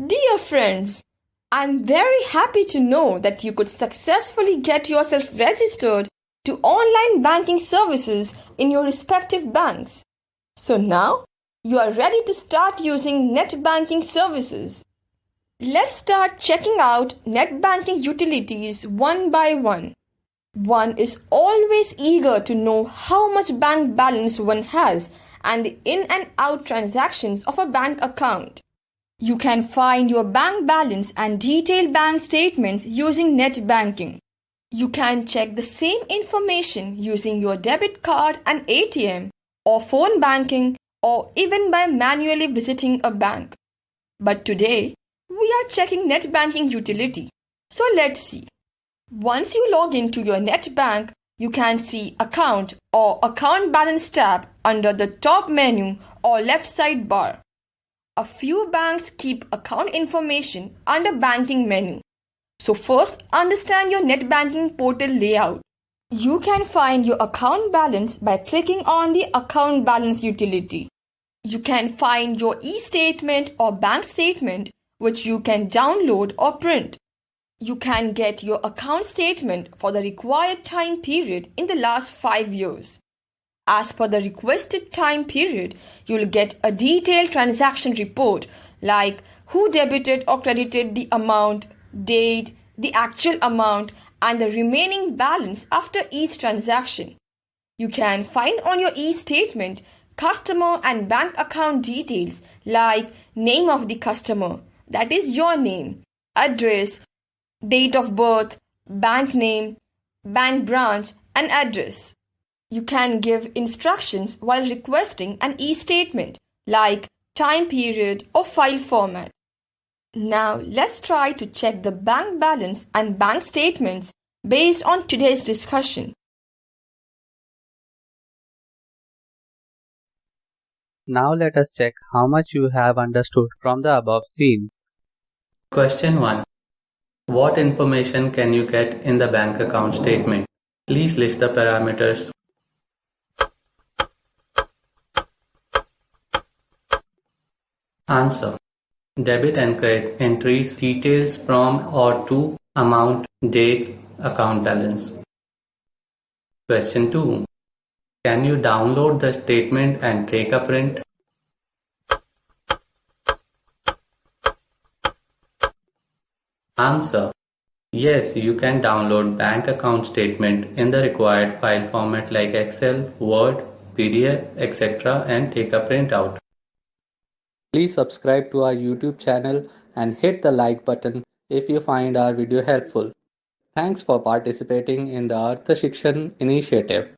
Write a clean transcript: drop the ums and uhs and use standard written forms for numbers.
Dear friends, I'm very happy to know that you could successfully get yourself registered to online banking services in your respective banks. So now you are ready to start using net banking services. Let's start checking out net banking utilities one by one. One is always eager to know how much bank balance one has and the in and out transactions of a bank account. You can find your bank balance and detailed bank statements using net banking. You can check the same information using your debit card and ATM or phone banking or even by manually visiting a bank. But today, we are checking net banking utility. So let's see. Once you log into your net bank, you can see Account or Account Balance tab under the top menu or left side bar. A few banks keep account information under Banking menu. So first, understand your net banking portal layout. You can find your account balance by clicking on the Account Balance utility. You can find your e-statement or bank statement which you can download or print. You can get your account statement for the required time period in the last 5 years. As per the requested time period, you will get a detailed transaction report like who debited or credited the amount, date, the actual amount, and the remaining balance after each transaction. You can find on your e-statement customer and bank account details like name of the customer, that is your name, address, date of birth, bank name, bank branch, and address. You can give instructions while requesting an e-statement like time period or file format. Now let's try to check the bank balance and bank statements based on today's discussion. Now let us check how much you have understood from the above scene. Question 1. What information can you get in the bank account statement? Please list the parameters. Answer. Debit and credit entries details from or to amount, date, account balance. Question 2. Can you download the statement and take a print? Answer. Yes, you can download bank account statement in the required file format like Excel, Word, PDF, etc. and take a printout. Please subscribe to our YouTube channel and hit the like button if you find our video helpful. Thanks for participating in the Artha Shikshan initiative.